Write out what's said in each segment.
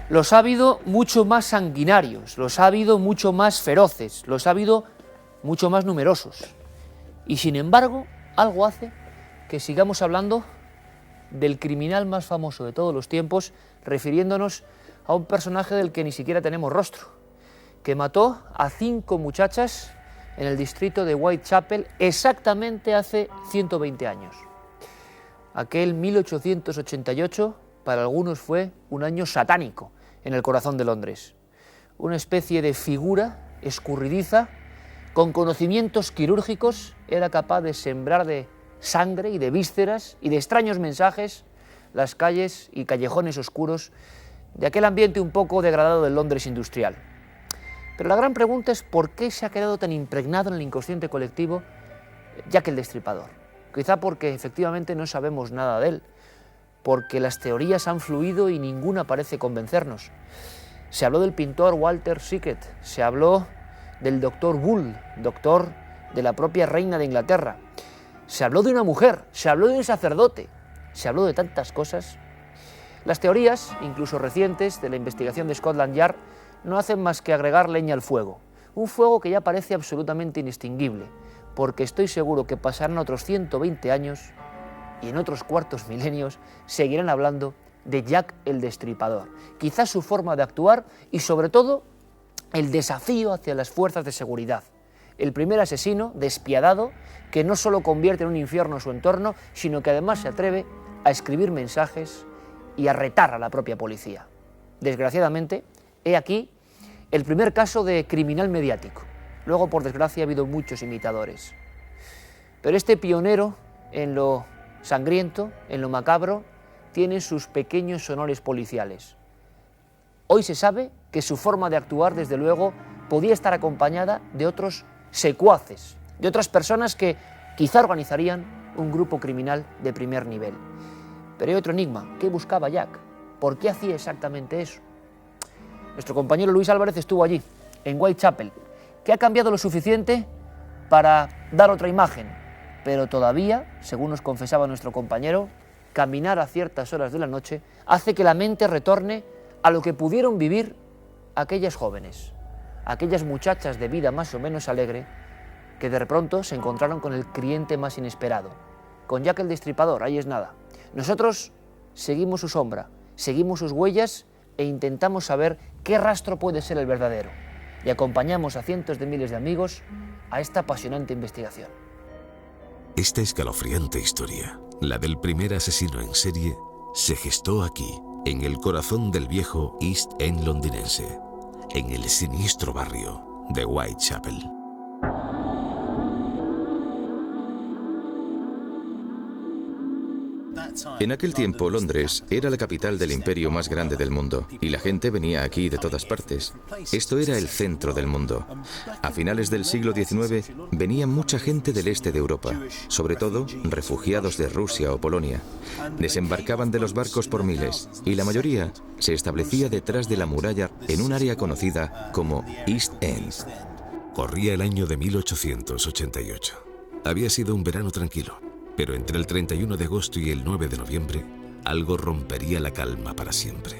Los ha habido mucho más sanguinarios, los ha habido mucho más feroces, los ha habido mucho más numerosos. Y sin embargo, algo hace que sigamos hablando del criminal más famoso de todos los tiempos, refiriéndonos a un personaje del que ni siquiera tenemos rostro, que mató a 5 muchachas en el distrito de Whitechapel exactamente hace 120 años. Aquel 1888 para algunos fue un año satánico en el corazón de Londres. Una especie de figura escurridiza, con conocimientos quirúrgicos, era capaz de sembrar de sangre y de vísceras y de extraños mensajes las calles y callejones oscuros de aquel ambiente un poco degradado del Londres industrial. Pero la gran pregunta es por qué se ha quedado tan impregnado en el inconsciente colectivo Jack el Destripador. Quizá porque efectivamente no sabemos nada de él, porque las teorías han fluido y ninguna parece convencernos. Se habló del pintor Walter Sickert, se habló del doctor Bull, doctor de la propia reina de Inglaterra, se habló de una mujer, se habló de un sacerdote, se habló de tantas cosas. Las teorías, incluso recientes, de la investigación de Scotland Yard, no hacen más que agregar leña al fuego, un fuego que ya parece absolutamente inextinguible, porque estoy seguro que pasarán otros 120 años y en otros cuartos milenios seguirán hablando de Jack el Destripador. Quizás su forma de actuar y sobre todo el desafío hacia las fuerzas de seguridad. El primer asesino despiadado que no solo convierte en un infierno su entorno, sino que además se atreve a escribir mensajes y a retar a la propia policía. Desgraciadamente, he aquí el primer caso de criminal mediático. Luego, por desgracia, ha habido muchos imitadores. Pero este pionero en lo sangriento, en lo macabro, tiene sus pequeños honores policiales. Hoy se sabe que su forma de actuar, desde luego, podía estar acompañada de otros secuaces, de otras personas que quizá organizarían un grupo criminal de primer nivel. Pero hay otro enigma. ¿Qué buscaba Jack? ¿Por qué hacía exactamente eso? Nuestro compañero Luis Álvarez estuvo allí, en Whitechapel, que ha cambiado lo suficiente para dar otra imagen, pero todavía, según nos confesaba nuestro compañero, caminar a ciertas horas de la noche hace que la mente retorne a lo que pudieron vivir aquellas jóvenes, aquellas muchachas de vida más o menos alegre, que de pronto se encontraron con el cliente más inesperado, con Jack el Destripador. Ahí es nada. Nosotros seguimos su sombra, seguimos sus huellas e intentamos saber qué rastro puede ser el verdadero. Y acompañamos a cientos de miles de amigos a esta apasionante investigación. Esta escalofriante historia, la del primer asesino en serie, se gestó aquí, en el corazón del viejo East End londinense, en el siniestro barrio de Whitechapel. En aquel tiempo, Londres era la capital del imperio más grande del mundo y la gente venía aquí de todas partes. Esto era el centro del mundo. A finales del siglo XIX venía mucha gente del este de Europa, sobre todo refugiados de Rusia o Polonia. Desembarcaban de los barcos por miles y la mayoría se establecía detrás de la muralla en un área conocida como East End. Corría el año de 1888. Había sido un verano tranquilo. Pero entre el 31 de agosto y el 9 de noviembre, algo rompería la calma para siempre.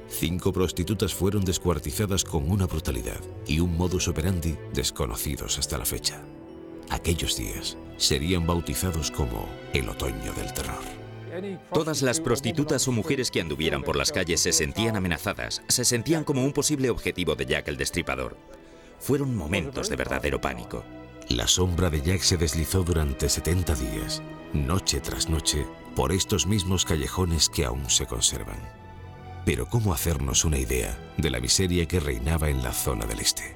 5 prostitutas fueron descuartizadas con una brutalidad y un modus operandi desconocidos hasta la fecha. Aquellos días serían bautizados como el otoño del terror. Todas las prostitutas o mujeres que anduvieran por las calles se sentían amenazadas, se sentían como un posible objetivo de Jack el Destripador. Fueron momentos de verdadero pánico. La sombra de Jack se deslizó durante 70 días, noche tras noche, por estos mismos callejones que aún se conservan. Pero ¿cómo hacernos una idea de la miseria que reinaba en la zona del este?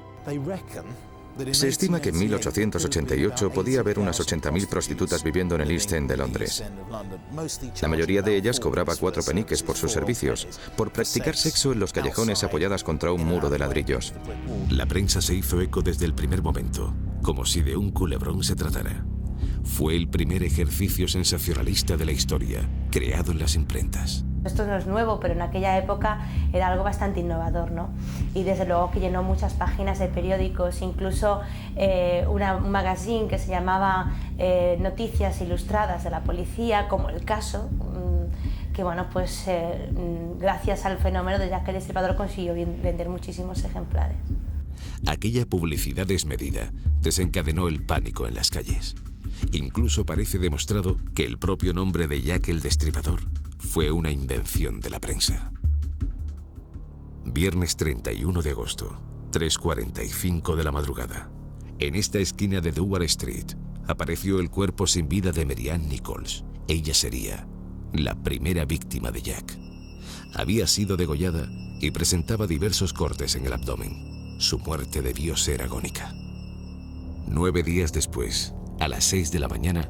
Se estima que en 1888 podía haber unas 80.000 prostitutas viviendo en el East End de Londres. La mayoría de ellas cobraba 4 peniques por sus servicios, por practicar sexo en los callejones apoyadas contra un muro de ladrillos. La prensa se hizo eco desde el primer momento, como si de un culebrón se tratara. Fue el primer ejercicio sensacionalista de la historia, creado en las imprentas. Esto no es nuevo, pero en aquella época era algo bastante innovador, ¿no? Y desde luego que llenó muchas páginas de periódicos, incluso un magazine que se llamaba Noticias Ilustradas de la Policía, como El Caso, que bueno, pues gracias al fenómeno de Jack el Destripador consiguió vender muchísimos ejemplares. Aquella publicidad desmedida desencadenó el pánico en las calles. Incluso parece demostrado que el propio nombre de Jack el Destripador fue una invención de la prensa. Viernes 31 de agosto, 3:45 de la madrugada. En esta esquina de Duval Street apareció el cuerpo sin vida de Mary Ann Nichols. Ella sería la primera víctima de Jack. Había sido degollada y presentaba diversos cortes en el abdomen. Su muerte debió ser agónica. 9 días después, a las 6 de la mañana,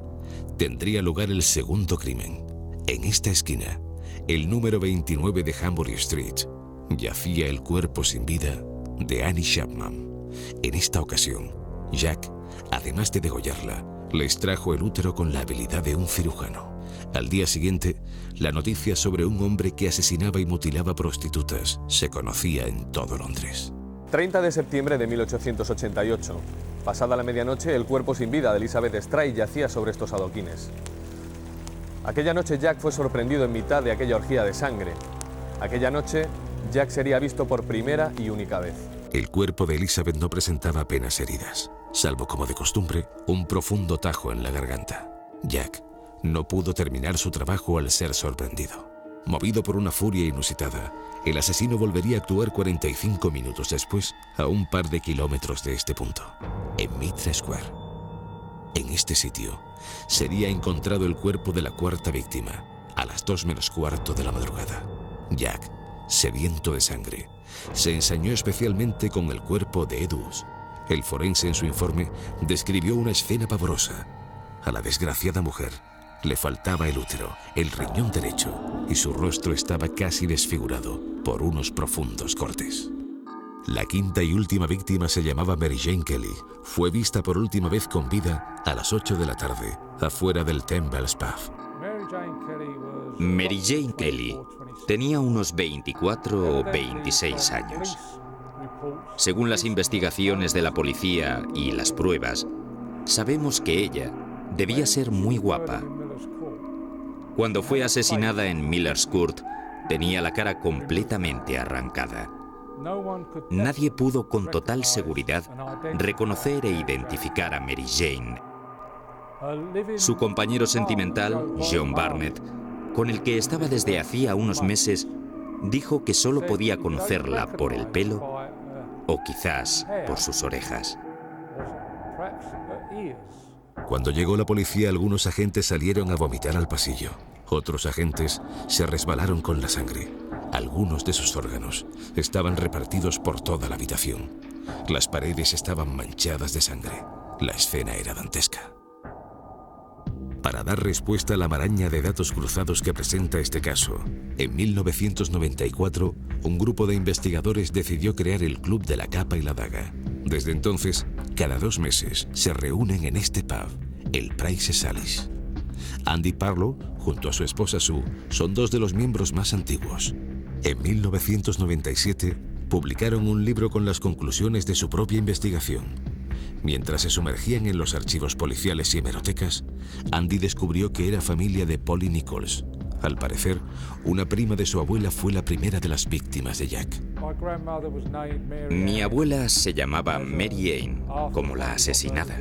tendría lugar el segundo crimen. En esta esquina, el número 29 de Hambury Street, yacía el cuerpo sin vida de Annie Chapman. En esta ocasión, Jack, además de degollarla, le extrajo el útero con la habilidad de un cirujano. Al día siguiente, la noticia sobre un hombre que asesinaba y mutilaba prostitutas se conocía en todo Londres. 30 de septiembre de 1888. Pasada la medianoche, el cuerpo sin vida de Elizabeth Stride yacía sobre estos adoquines. Aquella noche Jack fue sorprendido en mitad de aquella orgía de sangre. Aquella noche, Jack sería visto por primera y única vez. El cuerpo de Elizabeth no presentaba apenas heridas, salvo como de costumbre, un profundo tajo en la garganta. Jack no pudo terminar su trabajo al ser sorprendido. Movido por una furia inusitada, el asesino volvería a actuar 45 minutos después, a un par de kilómetros de este punto, en Mitre Square. En este sitio sería encontrado el cuerpo de la cuarta víctima, a las 2:15 de la madrugada. Jack, sediento de sangre, se ensañó especialmente con el cuerpo de Edus. El forense en su informe describió una escena pavorosa. A la desgraciada mujer le faltaba el útero, el riñón derecho, y su rostro estaba casi desfigurado por unos profundos cortes. La quinta y última víctima se llamaba Mary Jane Kelly. Fue vista por última vez con vida a las 8 de la tarde, afuera del Ten Bells Pub. Mary Jane Kelly tenía unos 24 o 26 años. Según las investigaciones de la policía y las pruebas, sabemos que ella debía ser muy guapa. Cuando fue asesinada en Miller's Court, tenía la cara completamente arrancada. Nadie pudo con total seguridad reconocer e identificar a Mary Jane. Su compañero sentimental, John Barnett, con el que estaba desde hacía unos meses, dijo que solo podía conocerla por el pelo o quizás por sus orejas. Cuando llegó la policía, algunos agentes salieron a vomitar al pasillo. Otros agentes se resbalaron con la sangre. Algunos de sus órganos estaban repartidos por toda la habitación. Las paredes estaban manchadas de sangre. La escena era dantesca. Para dar respuesta a la maraña de datos cruzados que presenta este caso, en 1994, un grupo de investigadores decidió crear el Club de la Capa y la Daga. Desde entonces, cada 2 meses se reúnen en este pub, el Price's Alice. Andy Parlow, junto a su esposa Sue, son 2 de los miembros más antiguos. En 1997, publicaron un libro con las conclusiones de su propia investigación. Mientras se sumergían en los archivos policiales y hemerotecas, Andy descubrió que era familia de Polly Nichols. Al parecer, una prima de su abuela fue la primera de las víctimas de Jack. Mi abuela se llamaba Mary Ann, como la asesinada.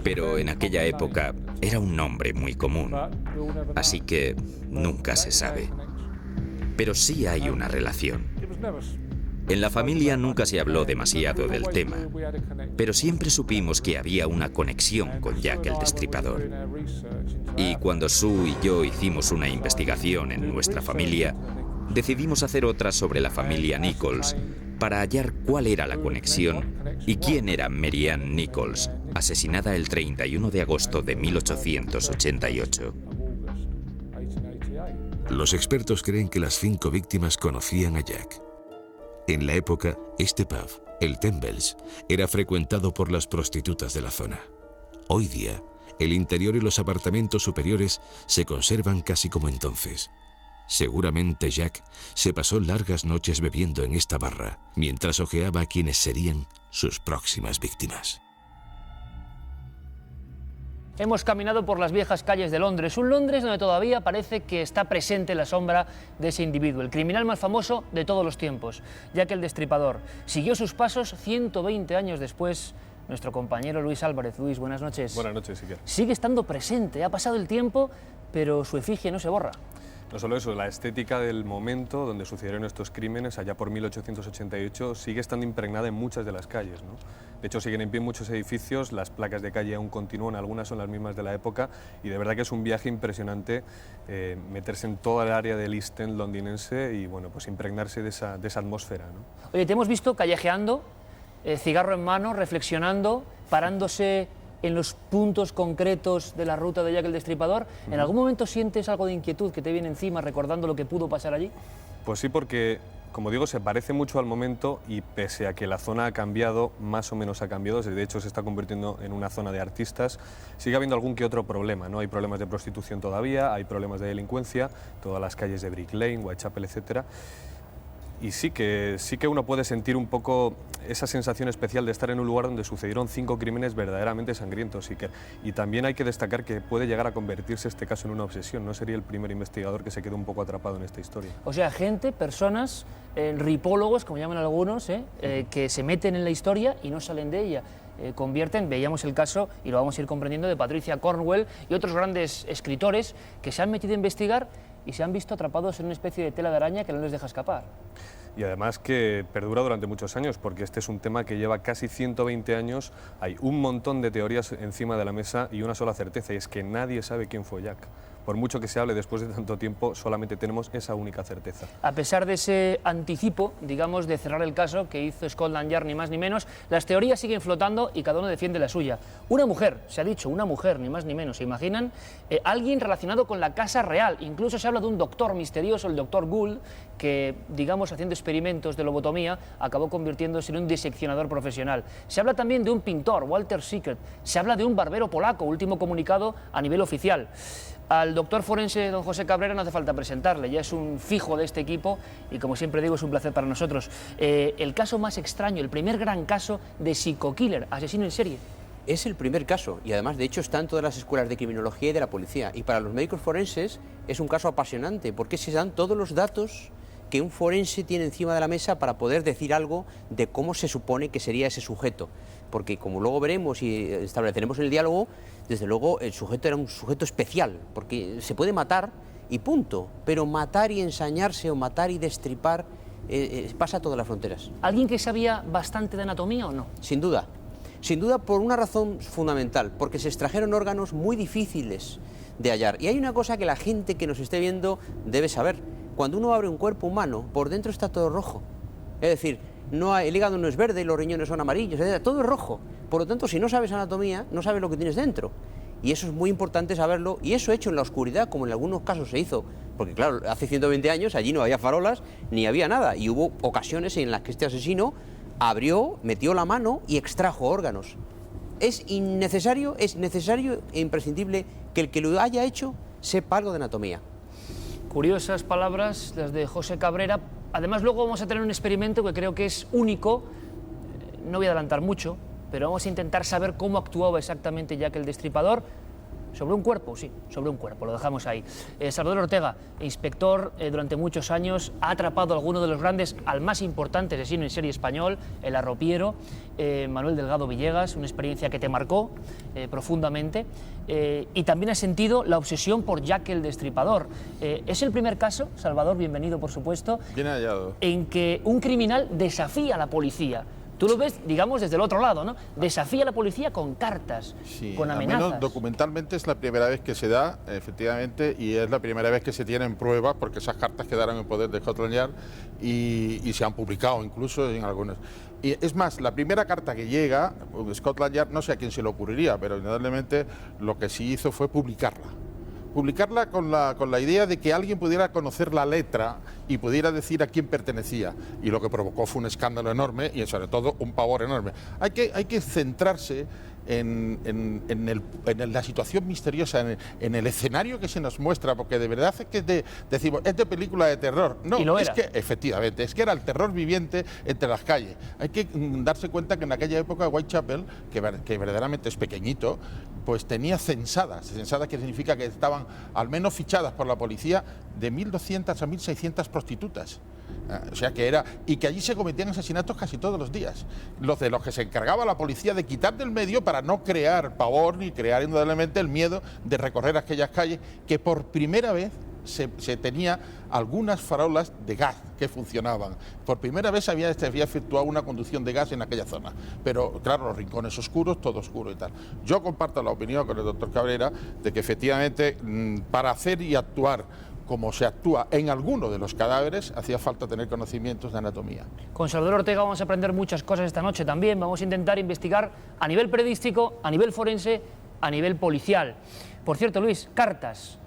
Pero en aquella época era un nombre muy común, así que nunca se sabe. Pero sí hay una relación. En la familia nunca se habló demasiado del tema, pero siempre supimos que había una conexión con Jack el Destripador. Y cuando Sue y yo hicimos una investigación en nuestra familia, decidimos hacer otra sobre la familia Nichols para hallar cuál era la conexión y quién era Mary Ann Nichols, asesinada el 31 de agosto de 1888. Los expertos creen que las 5 víctimas conocían a Jack. En la época, este pub, el Ten Bells, era frecuentado por las prostitutas de la zona. Hoy día, el interior y los apartamentos superiores se conservan casi como entonces. Seguramente Jack se pasó largas noches bebiendo en esta barra, mientras ojeaba a quienes serían sus próximas víctimas. Hemos caminado por las viejas calles de Londres, un Londres donde todavía parece que está presente la sombra de ese individuo, el criminal más famoso de todos los tiempos, Jack el Destripador. Siguió sus pasos 120 años después nuestro compañero Luis Álvarez. Luis, buenas noches. Buenas noches, Iker. Sigue estando presente, ha pasado el tiempo, pero su efigie no se borra. No solo eso, la estética del momento donde sucedieron estos crímenes, allá por 1888, sigue estando impregnada en muchas de las calles, ¿no? De hecho, siguen en pie muchos edificios, las placas de calle aún continúan, algunas son las mismas de la época, y de verdad que es un viaje impresionante meterse en toda el área del East End londinense y, bueno, pues impregnarse de esa atmósfera, ¿no? Oye, te hemos visto callejeando, cigarro en mano, reflexionando, parándose en los puntos concretos de la ruta de Jack el Destripador. ¿En algún momento sientes algo de inquietud que te viene encima recordando lo que pudo pasar allí? Pues sí, porque, como digo, se parece mucho al momento y pese a que la zona ha cambiado, más o menos ha cambiado, de hecho se está convirtiendo en una zona de artistas, sigue habiendo algún que otro problema, ¿no? Hay problemas de prostitución todavía, hay problemas de delincuencia, todas las calles de Brick Lane, Whitechapel, etcétera. Y sí que uno puede sentir un poco esa sensación especial de estar en un lugar donde sucedieron 5 crímenes verdaderamente sangrientos. Y también hay que destacar que puede llegar a convertirse este caso en una obsesión. No sería el primer investigador que se quede un poco atrapado en esta historia. O sea, gente, personas, ripólogos, como llaman algunos, que se meten en la historia y no salen de ella. Veíamos el caso, y lo vamos a ir comprendiendo, de Patricia Cornwell y otros grandes escritores que se han metido a investigar y se han visto atrapados en una especie de tela de araña que no les deja escapar. Y además que perdura durante muchos años, porque este es un tema que lleva casi 120 años, hay un montón de teorías encima de la mesa y una sola certeza, y es que nadie sabe quién fue Jack. Por mucho que se hable después de tanto tiempo, solamente tenemos esa única certeza. A pesar de ese anticipo, digamos, de cerrar el caso que hizo Scotland Yard, ni más ni menos, las teorías siguen flotando y cada uno defiende la suya. Una mujer, se ha dicho, una mujer, ni más ni menos, ¿se imaginan? Alguien relacionado con la Casa Real, incluso se habla de un doctor misterioso, el doctor Gould, que, digamos, haciendo experimentos de lobotomía, acabó convirtiéndose en un diseccionador profesional. Se habla también de un pintor, Walter Sickert, se habla de un barbero polaco, último comunicado a nivel oficial. Al doctor forense don José Cabrera no hace falta presentarle, ya es un fijo de este equipo y, como siempre digo, es un placer para nosotros. El caso más extraño, el primer gran caso de psico-killer, asesino en serie. Es el primer caso y además, de hecho, está en todas las escuelas de criminología y de la policía. Y para los médicos forenses es un caso apasionante porque se dan todos los datos que un forense tiene encima de la mesa para poder decir algo de cómo se supone que sería ese sujeto. Porque, como luego veremos y estableceremos en el diálogo, desde luego el sujeto era un sujeto especial, porque se puede matar y punto, pero matar y ensañarse o matar y destripar pasa todas las fronteras. ¿Alguien que sabía bastante de anatomía o no? Sin duda por una razón fundamental, porque se extrajeron órganos muy difíciles de hallar. Y hay una cosa que la gente que nos esté viendo debe saber: cuando uno abre un cuerpo humano, por dentro está todo rojo, es decir, el hígado no es verde y los riñones son amarillos, todo es rojo. Por lo tanto, si no sabes anatomía, no sabes lo que tienes dentro. Y eso es muy importante saberlo, y eso hecho en la oscuridad, como en algunos casos se hizo. Porque claro, hace 120 años allí no había farolas, ni había nada, y hubo ocasiones en las que este asesino abrió, metió la mano y extrajo órganos. Es necesario e imprescindible que el que lo haya hecho sepa algo de anatomía. Curiosas palabras las de José Cabrera. Además, luego vamos a tener un experimento que creo que es único. No voy a adelantar mucho, pero vamos a intentar saber cómo actuaba exactamente Jack el Destripador. ¿Sobre un cuerpo? Sí, sobre un cuerpo, lo dejamos ahí. Salvador Ortega, inspector durante muchos años, ha atrapado a alguno de los grandes, al más importante asesino en serie español, el arropiero, Manuel Delgado Villegas, una experiencia que te marcó profundamente, y también has sentido la obsesión por Jack el Destripador. Es el primer caso, Salvador, bienvenido por supuesto, bien hallado, en que un criminal desafía a la policía. Tú lo ves, digamos, desde el otro lado, ¿no? Desafía a la policía con cartas, sí, con amenazas. Al menos documentalmente es la primera vez que se da, efectivamente, y es la primera vez que se tienen pruebas, porque esas cartas quedaron en poder de Scotland Yard y se han publicado incluso en algunas. Y es más, la primera carta que llega, Scotland Yard, no sé a quién se le ocurriría, pero indudablemente lo que sí hizo fue publicarla con la idea de que alguien pudiera conocer la letra y pudiera decir a quién pertenecía, y lo que provocó fue un escándalo enorme y sobre todo un pavor enorme. Hay que centrarse en la situación misteriosa, en el escenario que se nos muestra, porque de verdad es que decimos, es de película de terror. No, es que efectivamente, es que era el terror viviente entre las calles. Hay que darse cuenta que en aquella época Whitechapel, que verdaderamente es pequeñito, pues tenía censadas que significa que estaban al menos fichadas por la policía de 1.200 a 1.600 prostitutas. O sea que y que allí se cometían asesinatos casi todos los días. Los que se encargaba la policía de quitar del medio para no crear pavor ni crear indudablemente el miedo de recorrer aquellas calles, que por primera vez se tenía algunas farolas de gas que funcionaban. Por primera vez se había efectuado una conducción de gas en aquella zona. Pero claro, los rincones oscuros, todo oscuro y tal. Yo comparto la opinión con el doctor Cabrera de que efectivamente para hacer y actuar como se actúa en alguno de los cadáveres, hacía falta tener conocimientos de anatomía. Con Salvador Ortega vamos a aprender muchas cosas esta noche también. Vamos a intentar investigar a nivel periodístico, a nivel forense, a nivel policial. Por cierto, Luis, cartas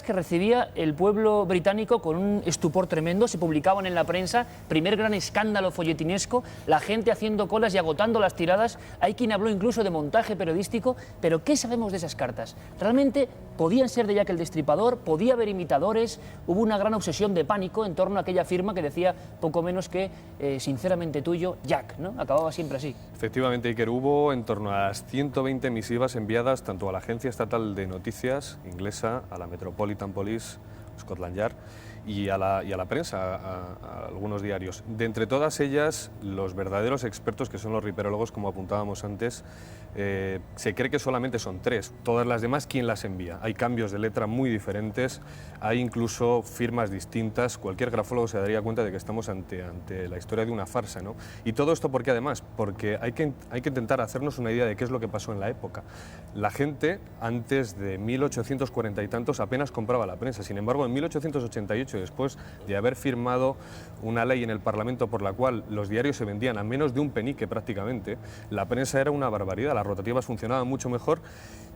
que recibía el pueblo británico con un estupor tremendo, se publicaban en la prensa, primer gran escándalo folletinesco, la gente haciendo colas y agotando las tiradas. Hay quien habló incluso de montaje periodístico, pero ¿qué sabemos de esas cartas? ¿Realmente podían ser de Jack el Destripador? ¿Podía haber imitadores? Hubo una gran obsesión de pánico en torno a aquella firma que decía poco menos que sinceramente tuyo, Jack, ¿no? Acababa siempre así. Efectivamente, Iker, hubo en torno a las 120 misivas enviadas tanto a la Agencia Estatal de Noticias inglesa, a la Metropolitan Police, Scotland Yard, y a la prensa, a algunos diarios. De entre todas ellas, los verdaderos expertos, que son los riperólogos, como apuntábamos antes, se cree que solamente son 3. Todas las demás, ¿quién las envía? Hay cambios de letra muy diferentes, hay incluso firmas distintas. Cualquier grafólogo se daría cuenta de que estamos ante la historia de una farsa, ¿no? Y todo esto, ¿por qué además? Porque hay que intentar hacernos una idea de qué es lo que pasó en la época. La gente, antes de 1840 y tantos, apenas compraba la prensa. Sin embargo, en 1888, después de haber firmado una ley en el Parlamento por la cual los diarios se vendían a menos de un penique prácticamente, la prensa era una barbaridad, las rotativas funcionaban mucho mejor,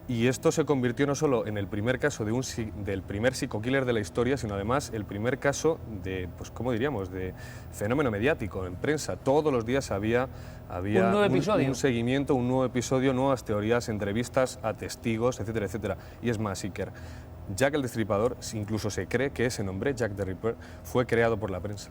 y esto se convirtió no solo en el primer caso del primer psico-killer de la historia, sino además el primer caso de, pues ¿cómo diríamos?, de fenómeno mediático en prensa. Todos los días había un seguimiento, un nuevo episodio, nuevas teorías, entrevistas a testigos, etcétera, etcétera. Y es más, Iker, Jack el Destripador, incluso se cree que ese nombre, Jack the Ripper, fue creado por la prensa.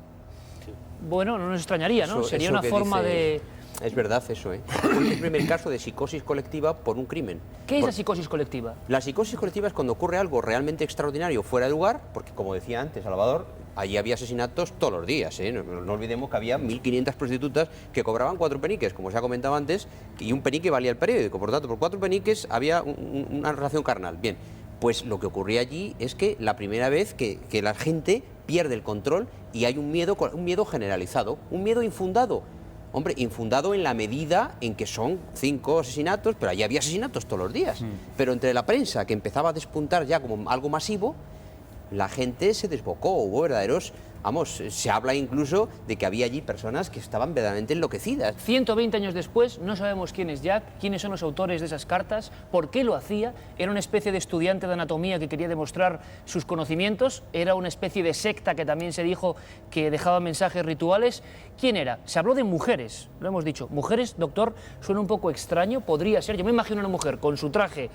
Bueno, no nos extrañaría, ¿no? Sería una forma de... Es verdad eso, ¿eh? Fue el primer caso de psicosis colectiva por un crimen. ¿Qué es la psicosis colectiva? La psicosis colectiva es cuando ocurre algo realmente extraordinario fuera de lugar, porque como decía antes Salvador, allí había asesinatos todos los días, ¿eh? No olvidemos que había 1.500 prostitutas que cobraban 4 peniques, como se ha comentado antes, y un penique valía el periódico. Por lo tanto, por 4 peniques había una relación carnal. Bien, pues lo que ocurría allí es que la primera vez que la gente pierde el control y hay un miedo generalizado, un miedo infundado. Hombre, infundado en la medida en que son 5 asesinatos, pero allí había asesinatos todos los días. Pero entre la prensa, que empezaba a despuntar ya como algo masivo, la gente se desbocó, hubo verdaderos... Vamos, se habla incluso de que había allí personas que estaban verdaderamente enloquecidas. 120 años después, no sabemos quién es Jack, quiénes son los autores de esas cartas, por qué lo hacía. Era una especie de estudiante de anatomía que quería demostrar sus conocimientos, era una especie de secta que también se dijo que dejaba mensajes rituales. ¿Quién era? Se habló de mujeres, lo hemos dicho. Mujeres, doctor, suena un poco extraño, podría ser. Yo me imagino una mujer con su traje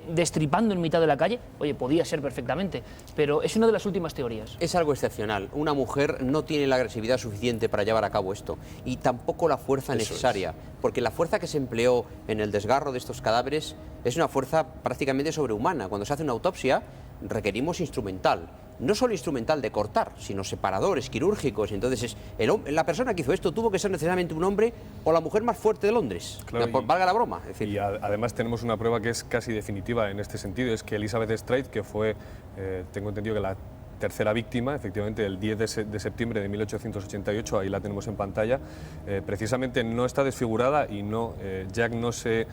destripando en mitad de la calle. Oye, podía ser perfectamente, pero es una de las últimas teorías. Es algo excepcional. Una mujer no tiene la agresividad suficiente para llevar a cabo esto y tampoco la fuerza necesaria, porque la fuerza que se empleó en el desgarro de estos cadáveres es una fuerza prácticamente sobrehumana. Cuando se hace una autopsia requerimos instrumental, no solo instrumental de cortar, sino separadores quirúrgicos. Entonces la persona que hizo esto tuvo que ser necesariamente un hombre o la mujer más fuerte de Londres, claro, valga la broma. Es decir, y además tenemos una prueba que es casi definitiva en este sentido, es que Elizabeth Stride, que fue, tengo entendido que la tercera víctima, efectivamente, el 10 de septiembre de 1888, ahí la tenemos en pantalla, precisamente no está desfigurada y Jack no se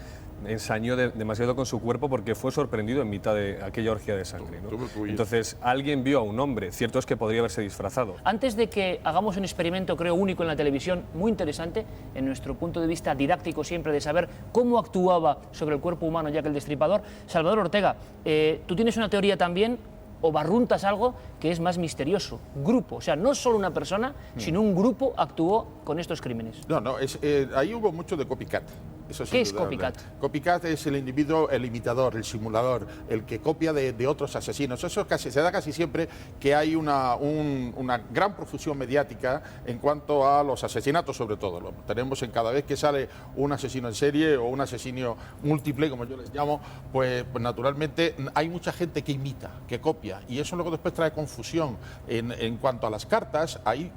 ensañó demasiado con su cuerpo porque fue sorprendido en mitad de aquella orgía de sangre, ¿no? Entonces, alguien vio a un hombre, cierto es que podría haberse disfrazado. Antes de que hagamos un experimento, creo, único en la televisión, muy interesante, en nuestro punto de vista didáctico siempre, de saber cómo actuaba sobre el cuerpo humano Jack el Destripador, Salvador Ortega, tú tienes una teoría también, o barruntas algo que es más misterioso, grupo, o sea, no solo una persona, sino un grupo actuó con estos crímenes. No, ahí hubo mucho de copycat. Eso ¿Qué es indudable. copycat? Copycat es el individuo, el imitador, el simulador, el que copia de otros asesinos. Eso se da casi siempre que hay una gran profusión mediática en cuanto a los asesinatos, sobre todo. Lo tenemos en cada vez que sale un asesino en serie o un asesino múltiple, como yo les llamo, pues naturalmente hay mucha gente que imita, que copia, y eso luego después trae confusión. En cuanto a las cartas, ahí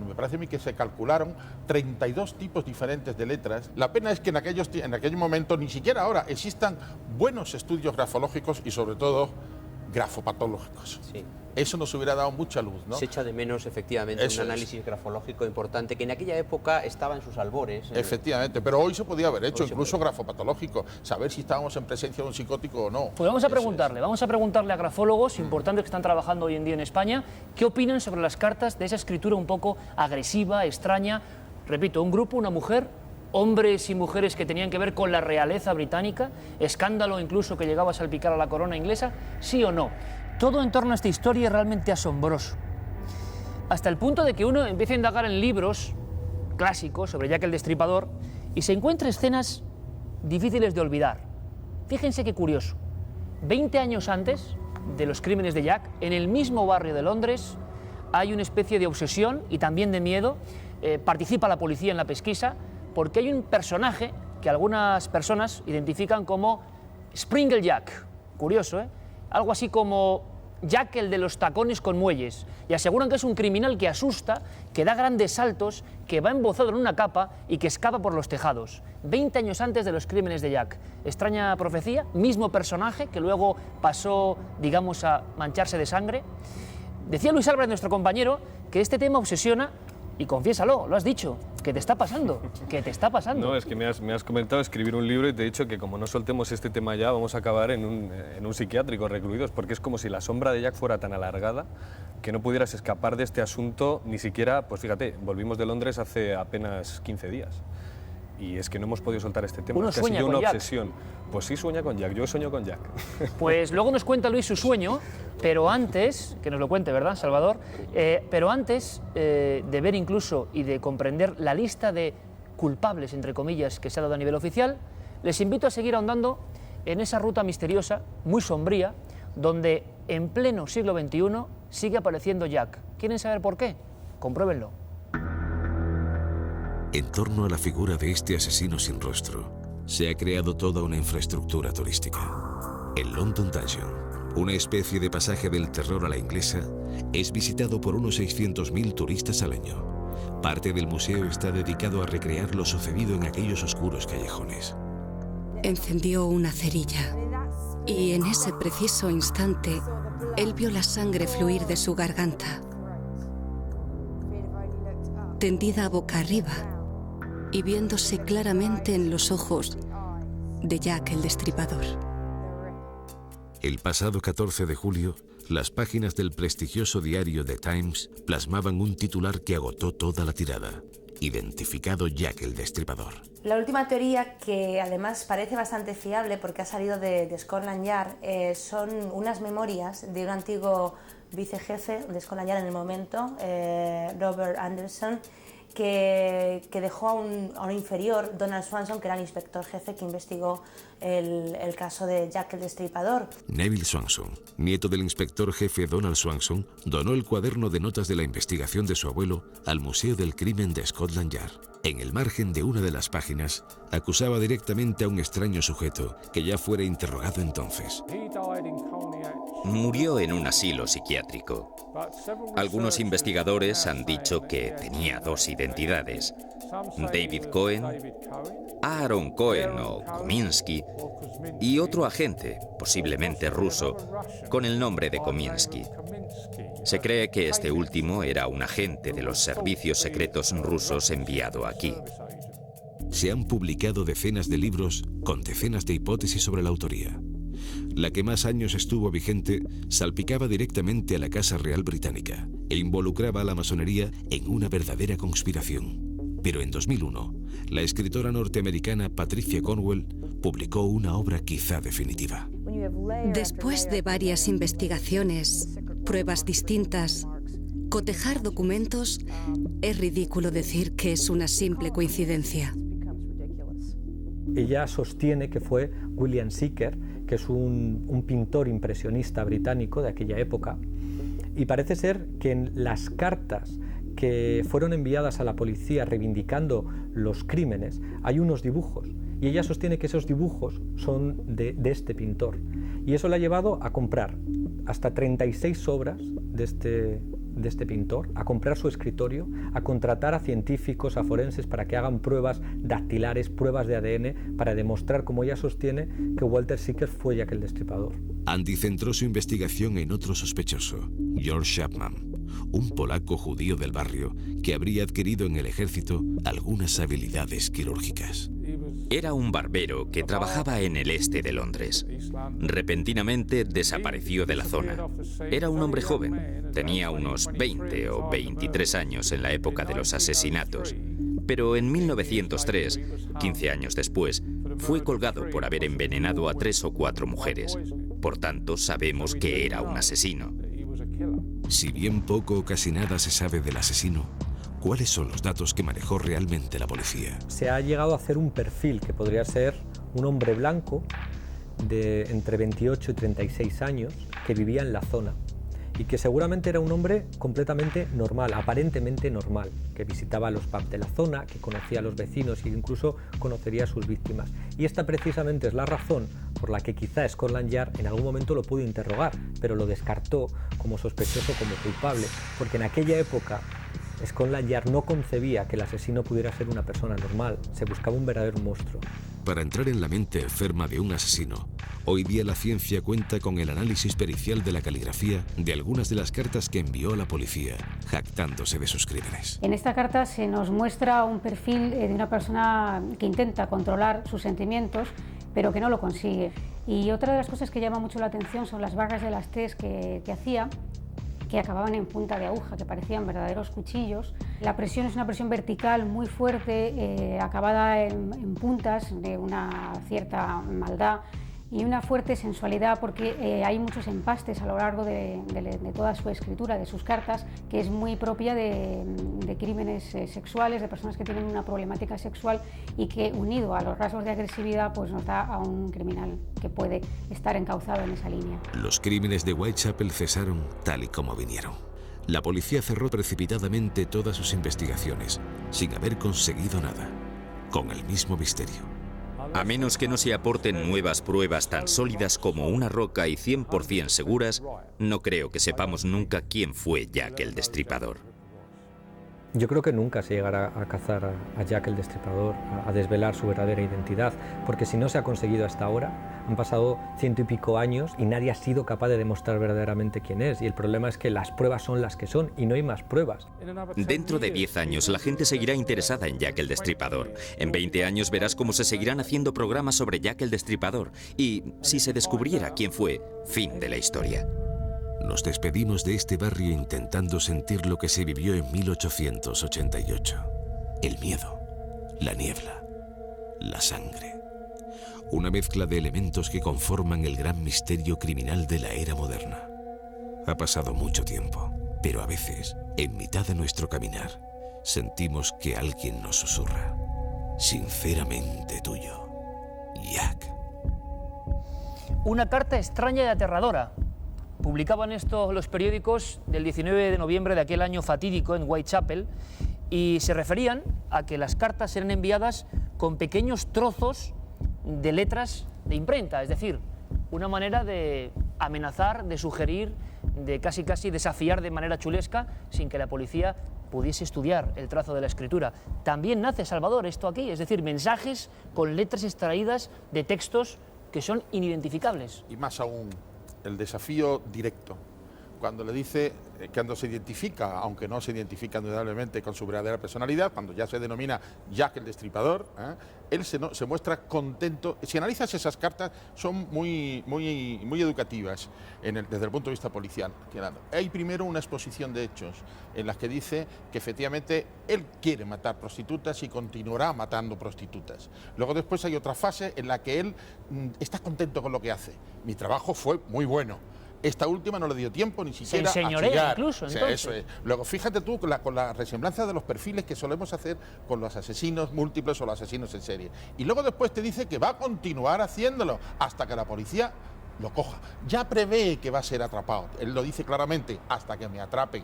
me parece a mí que se calcularon 32 tipos diferentes de letras. La pena es que en aquel momento, ni siquiera ahora, existan buenos estudios grafológicos y sobre todo grafopatológicos. Sí. Eso nos hubiera dado mucha luz, ¿no? Se echa de menos, efectivamente, un análisis grafológico importante que en aquella época estaba en sus albores. Efectivamente, pero hoy se podía haber hecho, incluso grafopatológico, saber si estábamos en presencia de un psicótico o no. Pues vamos a preguntarle a grafólogos importantes que están trabajando hoy en día en España, qué opinan sobre las cartas de esa escritura un poco agresiva, extraña. Repito, un grupo, una mujer, hombres y mujeres que tenían que ver con la realeza británica, escándalo incluso que llegaba a salpicar a la corona inglesa, ¿sí o no? Todo en torno a esta historia es realmente asombroso. Hasta el punto de que uno empieza a indagar en libros clásicos sobre Jack el Destripador y se encuentra escenas difíciles de olvidar. Fíjense qué curioso. 20 años antes de los crímenes de Jack, en el mismo barrio de Londres, hay una especie de obsesión y también de miedo. Participa la policía en la pesquisa porque hay un personaje que algunas personas identifican como Springle Jack. Curioso, ¿eh? Algo así como Jack el de los tacones con muelles, y aseguran que es un criminal que asusta, que da grandes saltos, que va embozado en una capa y que escapa por los tejados. 20 años antes de los crímenes de Jack. Extraña profecía, mismo personaje que luego pasó, digamos, a mancharse de sangre. Decía Luis Álvarez, nuestro compañero, que este tema obsesiona, y confiésalo, lo has dicho, que te está pasando, que te está pasando. No, es que me has comentado escribir un libro y te he dicho que como no soltemos este tema ya, vamos a acabar en un psiquiátrico recluidos, porque es como si la sombra de Jack fuera tan alargada que no pudieras escapar de este asunto ni siquiera, pues fíjate, volvimos de Londres hace apenas 15 días. Y es que no hemos podido soltar este tema. Uno es que sueña ha sido una con Jack. obsesión. Pues sí, sueña con Jack. Yo sueño con Jack. Pues luego nos cuenta Luis su sueño, pero antes, que nos lo cuente, ¿verdad, Salvador? Pero antes de ver incluso y de comprender la lista de culpables, entre comillas, que se ha dado a nivel oficial, les invito a seguir ahondando en esa ruta misteriosa, muy sombría, donde en pleno siglo XXI sigue apareciendo Jack. ¿Quieren saber por qué? Compruébenlo. En torno a la figura de este asesino sin rostro, se ha creado toda una infraestructura turística. El London Dungeon, una especie de pasaje del terror a la inglesa, es visitado por unos 600.000 turistas al año. Parte del museo está dedicado a recrear lo sucedido en aquellos oscuros callejones. Encendió una cerilla y en ese preciso instante, él vio la sangre fluir de su garganta. Tendida boca arriba, y viéndose claramente en los ojos de Jack el Destripador. El pasado 14 de julio, las páginas del prestigioso diario The Times plasmaban un titular que agotó toda la tirada: identificado Jack el Destripador. La última teoría, que además parece bastante fiable porque ha salido de Scotland Yard, son unas memorias de un antiguo vicejefe de Scotland Yard en el momento, Robert Anderson, que dejó a un inferior, Donald Swanson, que era el inspector jefe que investigó el caso de Jack el Destripador. Neville Swanson, nieto del inspector jefe Donald Swanson, donó el cuaderno de notas de la investigación de su abuelo al Museo del Crimen de Scotland Yard. En el margen de una de las páginas, acusaba directamente a un extraño sujeto que ya fuera interrogado entonces. Murió en un asilo psiquiátrico. Algunos investigadores han dicho que tenía dos identidades: David Cohen, Aaron Cohen o Kominsky, y otro agente, posiblemente ruso, con el nombre de Kominsky. Se cree que este último era un agente de los servicios secretos rusos enviado aquí. Se han publicado decenas de libros con decenas de hipótesis sobre la autoría. La que más años estuvo vigente salpicaba directamente a la Casa Real Británica e involucraba a la masonería en una verdadera conspiración. Pero en 2001, la escritora norteamericana Patricia Cornwell publicó una obra quizá definitiva. Después de varias investigaciones, pruebas distintas, cotejar documentos, es ridículo decir que es una simple coincidencia. ella sostiene que fue William Seeker, que es un pintor impresionista británico de aquella época, y parece ser que en las cartas que fueron enviadas a la policía reivindicando los crímenes hay unos dibujos, y ella sostiene que esos dibujos son de este pintor, y eso le ha llevado a comprar hasta 36 obras de este pintor, a comprar su escritorio, a contratar a científicos, a forenses para que hagan pruebas dactilares, pruebas de ADN, para demostrar, como ella sostiene, que Walter Seeker fue Jack el Destripador. Andy centró su investigación en otro sospechoso, George Chapman, un polaco judío del barrio que habría adquirido en el ejército algunas habilidades quirúrgicas. Era un barbero que trabajaba en el este de Londres. Repentinamente desapareció de la zona. Era un hombre joven, tenía unos 20 o 23 años en la época de los asesinatos, pero en 1903, 15 años después, fue colgado por haber envenenado a 3 o 4 mujeres. Por tanto, sabemos que era un asesino. Si bien poco o casi nada se sabe del asesino, ¿cuáles son los datos que manejó realmente la policía? Se ha llegado a hacer un perfil que podría ser un hombre blanco de entre 28 y 36 años que vivía en la zona y que seguramente era un hombre completamente normal, aparentemente normal, que visitaba los pubs de la zona, que conocía a los vecinos e incluso conocería a sus víctimas. Y esta precisamente es la razón por la que quizá Scotland Yard en algún momento lo pudo interrogar, pero lo descartó como sospechoso, como culpable, porque en aquella época Scotland Yard no concebía que el asesino pudiera ser una persona normal, se buscaba un verdadero monstruo. Para entrar en la mente enferma de un asesino, hoy día la ciencia cuenta con el análisis pericial de la caligrafía de algunas de las cartas que envió a la policía, jactándose de sus crímenes. En esta carta se nos muestra un perfil de una persona que intenta controlar sus sentimientos, pero que no lo consigue. Y otra de las cosas que llama mucho la atención son las barras de las T's que hacía, que acababan en punta de aguja, que parecían verdaderos cuchillos. La presión es una presión vertical muy fuerte, acabada en puntas de una cierta maldad y una fuerte sensualidad, porque hay muchos empastes a lo largo de toda su escritura, de sus cartas, que es muy propia de crímenes sexuales, de personas que tienen una problemática sexual y que, unido a los rasgos de agresividad, pues nos da a un criminal que puede estar encauzado en esa línea. Los crímenes de Whitechapel cesaron tal y como vinieron. La policía cerró precipitadamente todas sus investigaciones, sin haber conseguido nada, con el mismo misterio. A menos que no se aporten nuevas pruebas tan sólidas como una roca y 100% seguras, no creo que sepamos nunca quién fue Jack el Destripador. Yo creo que nunca se llegará a cazar a Jack el Destripador, a desvelar su verdadera identidad, porque si no se ha conseguido hasta ahora, han pasado 100 y pico años y nadie ha sido capaz de demostrar verdaderamente quién es, y el problema es que las pruebas son las que son y no hay más pruebas. Dentro de 10 años la gente seguirá interesada en Jack el Destripador. En 20 años verás cómo se seguirán haciendo programas sobre Jack el Destripador, y si se descubriera quién fue, fin de la historia. Nos despedimos de este barrio intentando sentir lo que se vivió en 1888. El miedo, la niebla, la sangre. Una mezcla de elementos que conforman el gran misterio criminal de la era moderna. Ha pasado mucho tiempo, pero a veces, en mitad de nuestro caminar, sentimos que alguien nos susurra. Sinceramente tuyo, Jack. Una carta extraña y aterradora. Publicaban esto los periódicos del 19 de noviembre de aquel año fatídico en Whitechapel, y se referían a que las cartas eran enviadas con pequeños trozos de letras de imprenta, es decir, una manera de amenazar, de sugerir, de casi desafiar de manera chulesca sin que la policía pudiese estudiar el trazo de la escritura. También nace, Salvador, esto aquí, es decir, mensajes con letras extraídas de textos que son inidentificables. Y más aún, el desafío directo, cuando le dice, cuando se identifica, aunque no se identifica indudablemente con su verdadera personalidad, cuando ya se denomina Jack el Destripador, él se muestra contento. Si analizas esas cartas, son muy educativas desde el punto de vista policial. Hay primero una exposición de hechos en las que dice que efectivamente él quiere matar prostitutas y continuará matando prostitutas. Luego después hay otra fase en la que él está contento con lo que hace. Mi trabajo fue muy bueno. Esta última no le dio tiempo ni siquiera a enseñorea incluso, o sea, entonces. eso es. Luego, fíjate tú con la resemblanza de los perfiles que solemos hacer con los asesinos múltiples o los asesinos en serie. Y luego después te dice que va a continuar haciéndolo hasta que la policía lo coja. Ya prevé que va a ser atrapado. Él lo dice claramente, hasta que me atrapen.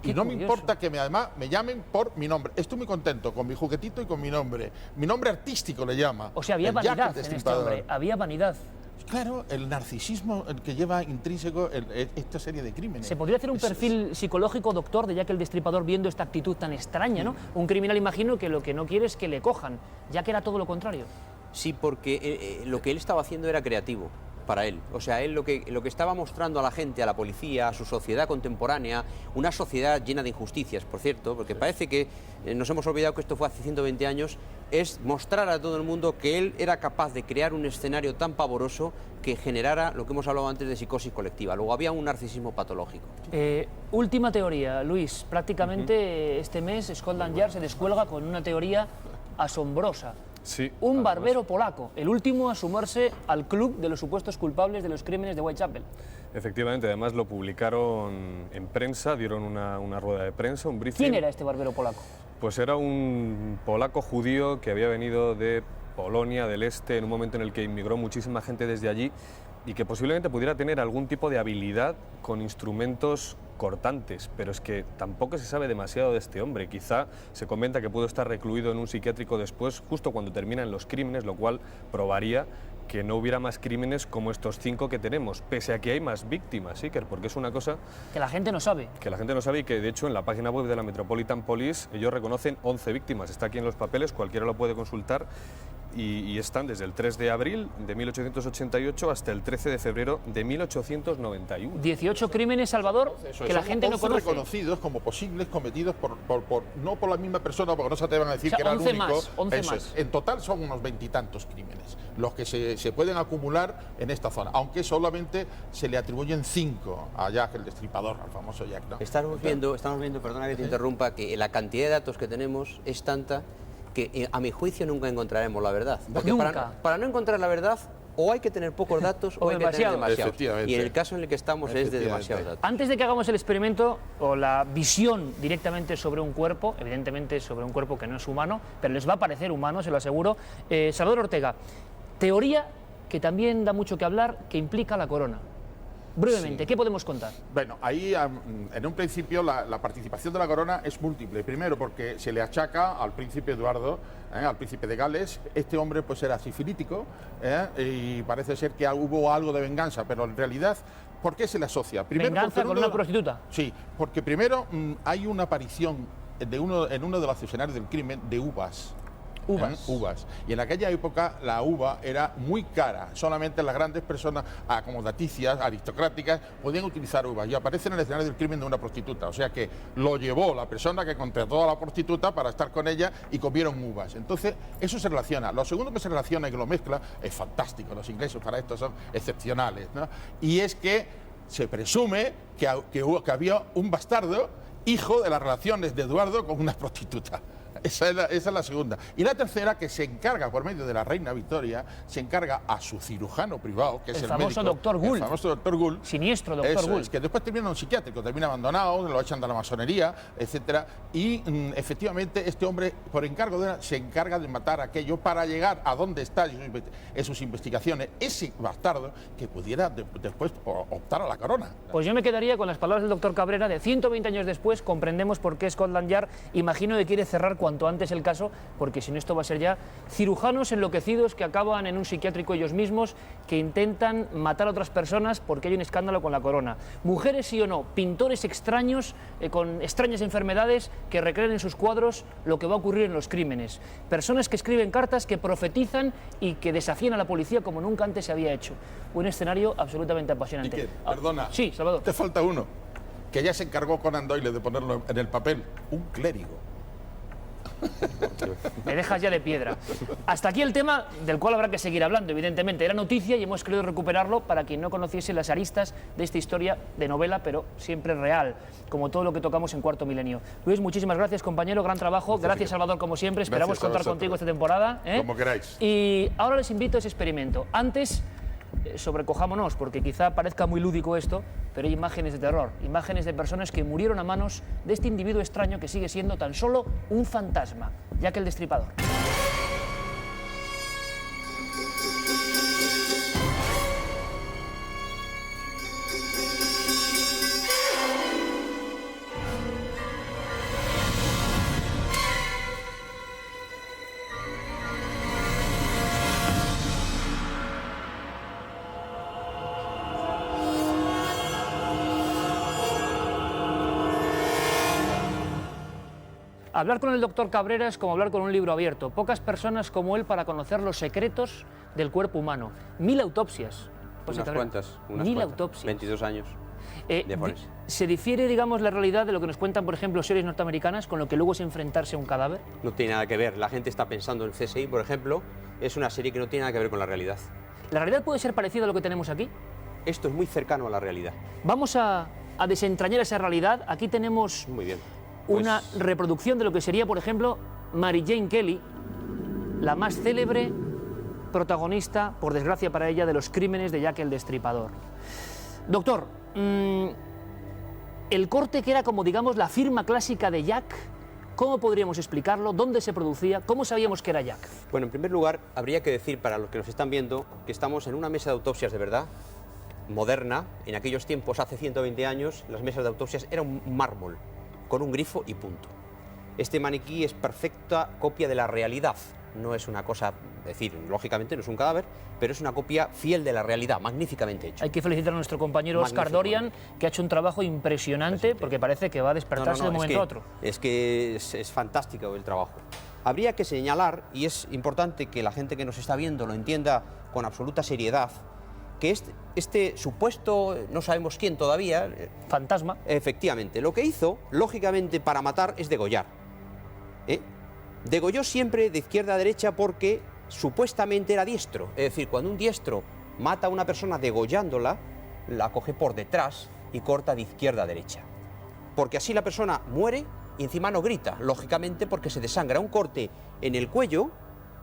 Y no me importa que además me llamen por mi nombre. Estoy muy contento con mi juguetito y con mi nombre. Mi nombre artístico le llama. O sea, había vanidad en este hombre, había vanidad. Claro, el narcisismo que lleva intrínseco esta serie de crímenes. Se podría hacer un perfil psicológico, doctor, de Jack el Destripador viendo esta actitud tan extraña, ¿no? Un criminal, imagino, que lo que no quiere es que le cojan, ya que era todo lo contrario. Sí, porque lo que él estaba haciendo era creativo para él. O sea, él lo que estaba mostrando a la gente, a la policía, a su sociedad contemporánea, una sociedad llena de injusticias, por cierto, porque parece que nos hemos olvidado que esto fue hace 120 años, es mostrar a todo el mundo que él era capaz de crear un escenario tan pavoroso que generara lo que hemos hablado antes de psicosis colectiva. Luego había un narcisismo patológico. Última teoría, Luis. Prácticamente este mes Scotland Yard se descuelga con una teoría asombrosa. Sí, un barbero polaco, el último a sumarse al club de los supuestos culpables de los crímenes de Whitechapel. Efectivamente, además lo publicaron en prensa, dieron una rueda de prensa, un briefing. ¿Quién era este barbero polaco? Pues era un polaco judío que había venido de Polonia, del este, en un momento en el que inmigró muchísima gente desde allí y que posiblemente pudiera tener algún tipo de habilidad con instrumentos cortantes, pero es que tampoco se sabe demasiado de este hombre. Quizá se comenta que pudo estar recluido en un psiquiátrico después, justo cuando terminan los crímenes, lo cual probaría que no hubiera más crímenes como estos 5 que tenemos, pese a que hay más víctimas, Iker, porque es una cosa que la gente no sabe. Que la gente no sabe y que, de hecho, en la página web de la Metropolitan Police ellos reconocen 11 víctimas. Está aquí en los papeles, cualquiera lo puede consultar. Y están desde el 3 de abril de 1888 hasta el 13 de febrero de 1891. 18 crímenes, Salvador, que la gente no conoce. Reconocidos como posibles cometidos no por la misma persona, porque no se atrevan a decir, o sea, que era el único. 11 más. En total son unos 20 y tantos crímenes los que se pueden acumular en esta zona, aunque solamente se le atribuyen 5 a Jack el Destripador, al famoso Jack, ¿no? Estamos viendo, perdona que te interrumpa, que la cantidad de datos que tenemos es tanta que a mi juicio nunca encontraremos la verdad. Porque nunca. Para no encontrar la verdad, o hay que tener pocos datos o hay que tener demasiados. Y en el caso en el que estamos es de demasiados datos. Antes de que hagamos el experimento o la visión directamente sobre un cuerpo, evidentemente sobre un cuerpo que no es humano, pero les va a parecer humano, se lo aseguro, Salvador Ortega, teoría que también da mucho que hablar, que implica la corona. Brevemente, sí. ¿Qué podemos contar? Bueno, ahí en un principio la participación de la corona es múltiple. Primero porque se le achaca al príncipe Eduardo, al príncipe de Gales. Este hombre pues era sifilítico y parece ser que hubo algo de venganza, pero en realidad, ¿por qué se le asocia? Primero, ¿venganza con una prostituta? Sí, porque primero hay una aparición en uno de los escenarios del crimen de uvas. Uvas. Y en aquella época la uva era muy cara. Solamente las grandes personas acomodaticias, aristocráticas, podían utilizar uvas. Y aparece en el escenario del crimen de una prostituta. O sea que lo llevó la persona que contrató a la prostituta para estar con ella y comieron uvas. Entonces, eso se relaciona. Lo segundo que se relaciona y que lo mezcla es fantástico. Los ingleses para esto son excepcionales, ¿no? Y es que se presume que había un bastardo, hijo de las relaciones de Eduardo con una prostituta. Esa es la segunda. Y la tercera, que se encarga, por medio de la reina Victoria, se encarga a su cirujano privado, que es el famoso médico, doctor Gould. El famoso doctor Gould. Siniestro doctor Gould. Es que después termina en un psiquiátrico, termina abandonado, lo echan de la masonería, etcétera. Y efectivamente este hombre, por encargo de se encarga de matar aquello para llegar a donde está en sus investigaciones ese bastardo que pudiera después optar a la corona. Pues yo me quedaría con las palabras del doctor Cabrera de 120 años después comprendemos por qué Scotland Yard imagino que quiere cerrar cuanto antes el caso, porque si no esto va a ser ya cirujanos enloquecidos que acaban en un psiquiátrico ellos mismos, que intentan matar a otras personas porque hay un escándalo con la corona. Mujeres sí o no, pintores extraños con extrañas enfermedades que recrean en sus cuadros lo que va a ocurrir en los crímenes. Personas que escriben cartas que profetizan y que desafían a la policía como nunca antes se había hecho. Un escenario absolutamente apasionante. ¿Y qué? Perdona. Sí, Salvador. Te falta uno, que ya se encargó Conan Doyle de ponerlo en el papel, un clérigo. Me dejas ya de piedra. Hasta aquí el tema del cual habrá que seguir hablando, evidentemente. Era noticia y hemos querido recuperarlo para quien no conociese las aristas de esta historia de novela, pero siempre real, como todo lo que tocamos en Cuarto Milenio. Luis, muchísimas gracias, compañero, gran trabajo. Gracias, Salvador, como siempre. Esperamos contar contigo esta temporada. Como queráis. Y ahora les invito a ese experimento. Antes, sobrecojámonos, porque quizá parezca muy lúdico esto, pero hay imágenes de terror, imágenes de personas que murieron a manos de este individuo extraño que sigue siendo tan solo un fantasma, Jack el Destripador. Hablar con el doctor Cabrera es como hablar con un libro abierto. Pocas personas como él para conocer los secretos del cuerpo humano. 1000 autopsias. Unas cuantas. 1000 autopsias. 22 años. ¿Se difiere, digamos, la realidad de lo que nos cuentan, por ejemplo, series norteamericanas con lo que luego es enfrentarse a un cadáver? No tiene nada que ver. La gente está pensando en CSI, por ejemplo. Es una serie que no tiene nada que ver con la realidad. ¿La realidad puede ser parecida a lo que tenemos aquí? Esto es muy cercano a la realidad. Vamos a desentrañar esa realidad. Aquí tenemos... Muy bien. Una reproducción de lo que sería, por ejemplo, Mary Jane Kelly, la más célebre protagonista, por desgracia para ella, de los crímenes de Jack el Destripador. Doctor, el corte que era como, digamos, la firma clásica de Jack, ¿cómo podríamos explicarlo? ¿Dónde se producía? ¿Cómo sabíamos que era Jack? Bueno, en primer lugar, habría que decir, para los que nos están viendo, que estamos en una mesa de autopsias de verdad, moderna. En aquellos tiempos, hace 120 años, las mesas de autopsias eran un mármol, con un grifo y punto. Este maniquí es perfecta copia de la realidad. No es una cosa, es decir, lógicamente no es un cadáver, pero es una copia fiel de la realidad, magníficamente hecho. Hay que felicitar a nuestro compañero Oscar Dorian, que ha hecho un trabajo impresionante, porque parece que va a despertarse de un momento a otro. Es que es fantástico el trabajo. Habría que señalar, y es importante que la gente que nos está viendo lo entienda con absoluta seriedad, que este supuesto, no sabemos quién todavía... fantasma. Efectivamente, lo que hizo, lógicamente, para matar es degollar. Degolló siempre de izquierda a derecha porque supuestamente era diestro. Es decir, cuando un diestro mata a una persona degollándola, la coge por detrás y corta de izquierda a derecha. Porque así la persona muere y encima no grita, lógicamente porque se desangra. Un corte en el cuello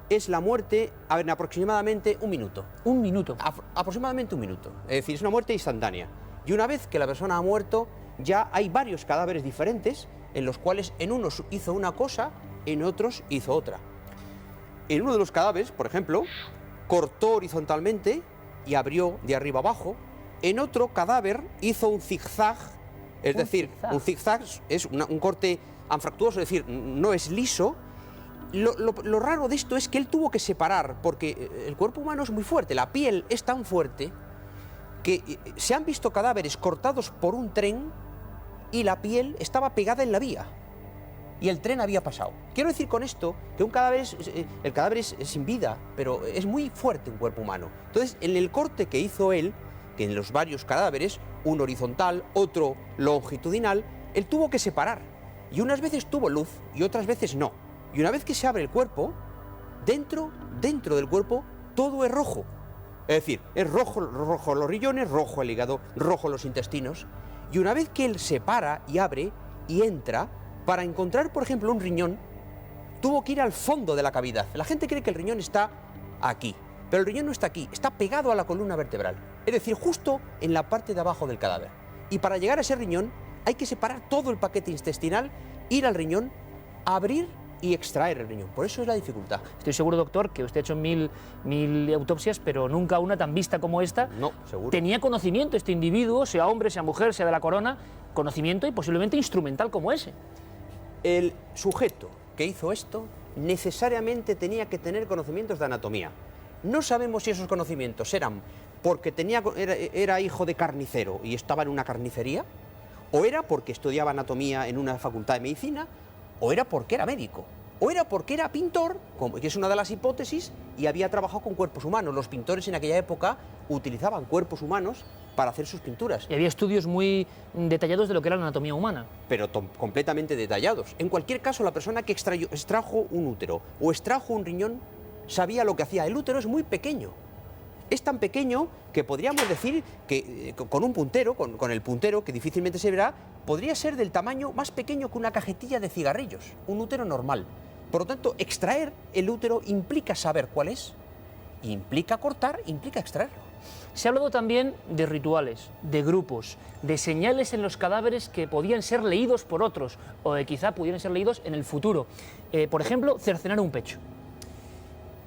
es la muerte en aproximadamente un minuto. ¿Un minuto? Aproximadamente un minuto. Es decir, es una muerte instantánea. Y una vez que la persona ha muerto, ya hay varios cadáveres diferentes en los cuales en unos hizo una cosa, en otros hizo otra. En uno de los cadáveres, por ejemplo, cortó horizontalmente y abrió de arriba abajo. En otro cadáver hizo un zigzag, es decir, un zigzag es un corte anfractuoso, es decir, no es liso. Lo raro de esto es que él tuvo que separar, porque el cuerpo humano es muy fuerte, la piel es tan fuerte que se han visto cadáveres cortados por un tren y la piel estaba pegada en la vía y el tren había pasado. Quiero decir con esto que un cadáver el cadáver es sin vida, pero es muy fuerte un cuerpo humano. Entonces, en el corte que hizo él, que en los varios cadáveres, uno horizontal, otro longitudinal, él tuvo que separar. Y unas veces tuvo luz y otras veces no. Y una vez que se abre el cuerpo, dentro del cuerpo, todo es rojo. Es decir, es rojo los riñones, rojo el hígado, rojo los intestinos. Y una vez que él separa y abre y entra, para encontrar, por ejemplo, un riñón, tuvo que ir al fondo de la cavidad. La gente cree que el riñón está aquí, pero el riñón no está aquí, está pegado a la columna vertebral. Es decir, justo en la parte de abajo del cadáver. Y para llegar a ese riñón, hay que separar todo el paquete intestinal, ir al riñón, abrir y extraer el riñón. Por eso es la dificultad. Estoy seguro, doctor, que usted ha hecho mil autopsias, pero nunca una tan vista como esta. No, seguro. Tenía conocimiento este individuo, sea hombre, sea mujer, sea de la corona, conocimiento y posiblemente instrumental como ese. El sujeto que hizo esto necesariamente tenía que tener conocimientos de anatomía. No sabemos si esos conocimientos eran porque era hijo de carnicero y estaba en una carnicería, o era porque estudiaba anatomía en una facultad de medicina, o era porque era médico, o era porque era pintor, que es una de las hipótesis, y había trabajado con cuerpos humanos. Los pintores en aquella época utilizaban cuerpos humanos para hacer sus pinturas. Y había estudios muy detallados de lo que era la anatomía humana. Pero completamente detallados. En cualquier caso, la persona que extrajo un útero o extrajo un riñón sabía lo que hacía. El útero es muy pequeño. Es tan pequeño que podríamos decir que con un puntero, con el puntero, que difícilmente se verá, podría ser del tamaño más pequeño que una cajetilla de cigarrillos, un útero normal. Por lo tanto, extraer el útero implica saber cuál es, implica cortar, implica extraerlo. Se ha hablado también de rituales, de grupos, de señales en los cadáveres que podían ser leídos por otros o que quizá pudieran ser leídos en el futuro. Por ejemplo, cercenar un pecho.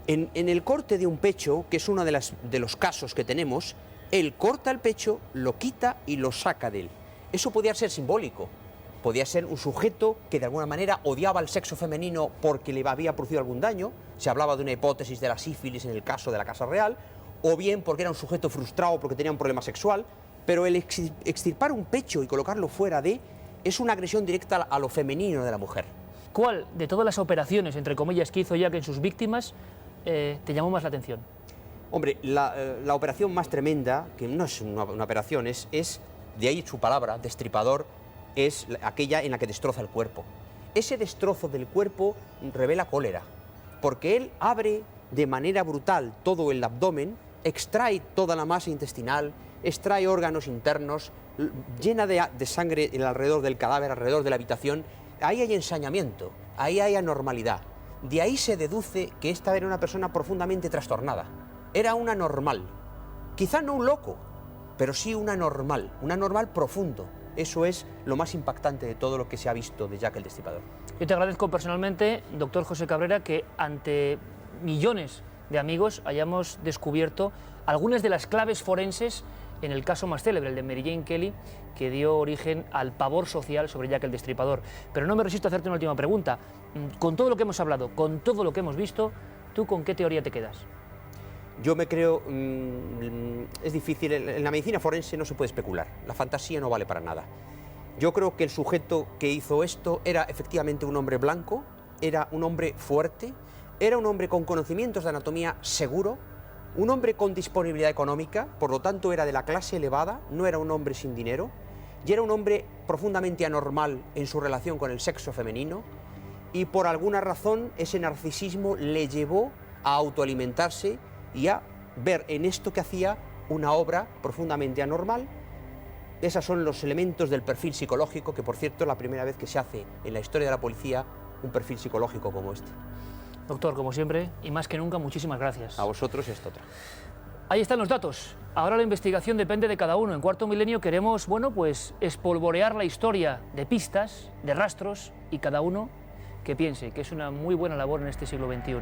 En el corte de un pecho, que es uno de los casos que tenemos, él corta el pecho, lo quita y lo saca de él. Eso podía ser simbólico. Podía ser un sujeto que de alguna manera odiaba al sexo femenino porque le había producido algún daño. Se hablaba de una hipótesis de la sífilis en el caso de la Casa Real, o bien porque era un sujeto frustrado porque tenía un problema sexual. Pero el extirpar un pecho y colocarlo fuera de es una agresión directa a lo femenino de la mujer. ¿Cuál de todas las operaciones, entre comillas, que hizo Jack en sus víctimas te llamó más la atención? Hombre, la operación más tremenda, que no es una operación, es, de ahí su palabra, destripador, es aquella en la que destroza el cuerpo. Ese destrozo del cuerpo revela cólera, porque él abre de manera brutal todo el abdomen, extrae toda la masa intestinal, extrae órganos internos, llena de sangre alrededor del cadáver, alrededor de la habitación. Ahí hay ensañamiento, ahí hay anormalidad. De ahí se deduce que esta era una persona profundamente trastornada. Era una normal, quizá no un loco, pero sí una normal profundo. Eso es lo más impactante de todo lo que se ha visto de Jack el Destripador. Yo te agradezco personalmente, doctor José Cabrera, que ante millones de amigos hayamos descubierto algunas de las claves forenses en el caso más célebre, el de Mary Jane Kelly, que dio origen al pavor social sobre Jack el Destripador. Pero no me resisto a hacerte una última pregunta. Con todo lo que hemos hablado, con todo lo que hemos visto, ¿tú con qué teoría te quedas? Yo me creo, es difícil, en la medicina forense no se puede especular, la fantasía no vale para nada. Yo creo que el sujeto que hizo esto era efectivamente un hombre blanco, era un hombre fuerte, era un hombre con conocimientos de anatomía seguro, un hombre con disponibilidad económica, por lo tanto era de la clase elevada, no era un hombre sin dinero, y era un hombre profundamente anormal en su relación con el sexo femenino, y por alguna razón ese narcisismo le llevó a autoalimentarse y a ver en esto que hacía una obra profundamente anormal. Esos son los elementos del perfil psicológico, que por cierto es la primera vez que se hace en la historia de la policía un perfil psicológico como este. Doctor, como siempre, y más que nunca, muchísimas gracias. A vosotros y esta otra. Ahí están los datos. Ahora la investigación depende de cada uno. En Cuarto Milenio queremos, bueno, pues espolvorear la historia de pistas, de rastros, y cada uno que piense que es una muy buena labor en este siglo XXI.